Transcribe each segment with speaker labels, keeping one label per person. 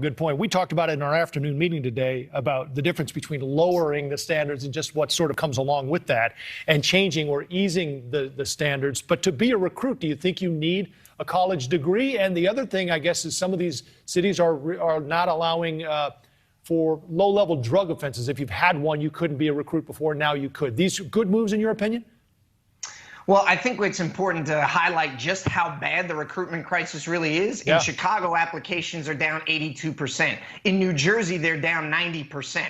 Speaker 1: Good point. We talked about it in our afternoon meeting today about the difference between lowering the standards and just what sort of comes along with that and changing or easing the standards. But to be a recruit, do you think you need a college degree? And the other thing, I guess, is some of these cities are not allowing for low-level drug offenses. If you've had one, you couldn't be a recruit before. Now you could. These good moves, in your opinion?
Speaker 2: Well, I think it's important to highlight just how bad the recruitment crisis really is. In Chicago, applications are down 82%. In New Jersey, they're down 90%.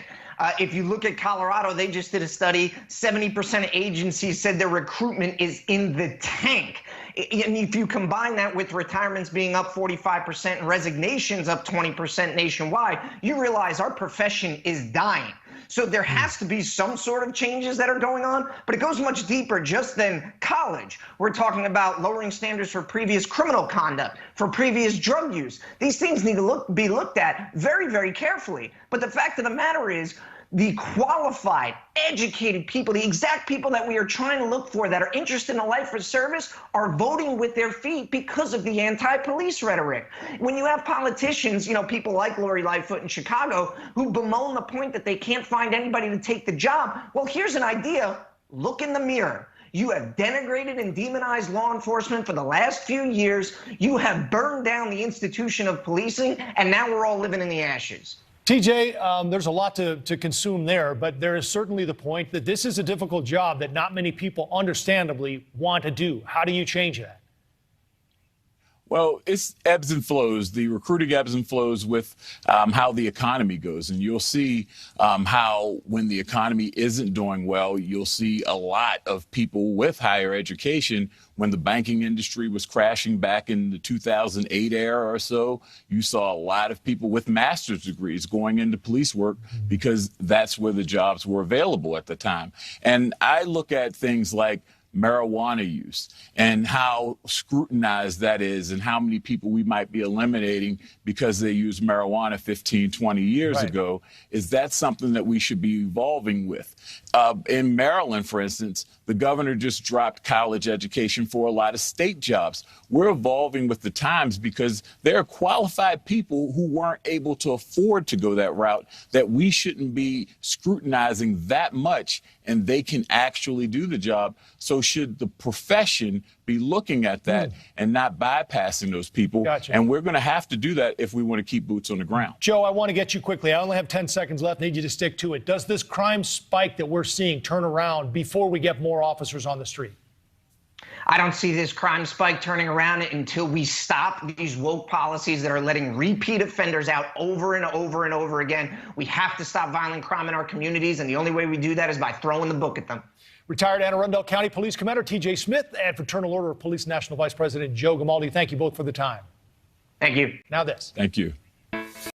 Speaker 2: If you look at Colorado, they just did a study. 70% of agencies said their recruitment is in the tank. And if you combine that with retirements being up 45% and resignations up 20% nationwide, you realize our profession is dying. So there has to be some sort of changes that are going on, but it goes much deeper just than college. We're talking about lowering standards for previous criminal conduct, for previous drug use. These things need to be looked at very, very carefully. But the fact of the matter is, the qualified, educated people, the exact people that we are trying to look for that are interested in a life of service are voting with their feet because of the anti-police rhetoric. When you have politicians, people like Lori Lightfoot in Chicago, who bemoan the point that they can't find anybody to take the job, well, here's an idea. Look in the mirror. You have denigrated and demonized law enforcement for the last few years. You have burned down the institution of policing, and now we're all living in the ashes.
Speaker 1: TJ, there's a lot to consume there, but there is certainly the point that this is a difficult job that not many people understandably want to do. How do you change that?
Speaker 3: Well, it's ebbs and flows. The recruiting ebbs and flows with how the economy goes. And you'll see how when the economy isn't doing well, you'll see a lot of people with higher education. When the banking industry was crashing back in the 2008 era or so, you saw a lot of people with master's degrees going into police work because that's where the jobs were available at the time. And I look at things like marijuana use and how scrutinized that is and how many people we might be eliminating because they used marijuana 15, 20 years ago. Is that something that we should be evolving with? In Maryland, for instance, the governor just dropped college education for a lot of state jobs. We're evolving with the times because there are qualified people who weren't able to afford to go that route that we shouldn't be scrutinizing that much, and they can actually do the job. So should the profession be looking at that and not bypassing those people?
Speaker 1: Gotcha.
Speaker 3: And we're going to have to do that if we want to keep boots on the ground.
Speaker 1: Joe, I want to get you quickly. I only have 10 seconds left. Need you to stick to it. Does this crime spike that we're seeing turn around before we get more officers on the street?
Speaker 2: I don't see this crime spike turning around until we stop these woke policies that are letting repeat offenders out over and over and over again. We have to stop violent crime in our communities, and the only way we do that is by throwing the book at them.
Speaker 1: Retired Anne Arundel County Police Commander TJ Smith and Fraternal Order of Police National Vice President Joe Gamaldi, thank you both for the time.
Speaker 2: Thank you.
Speaker 1: Now this.
Speaker 3: Thank you.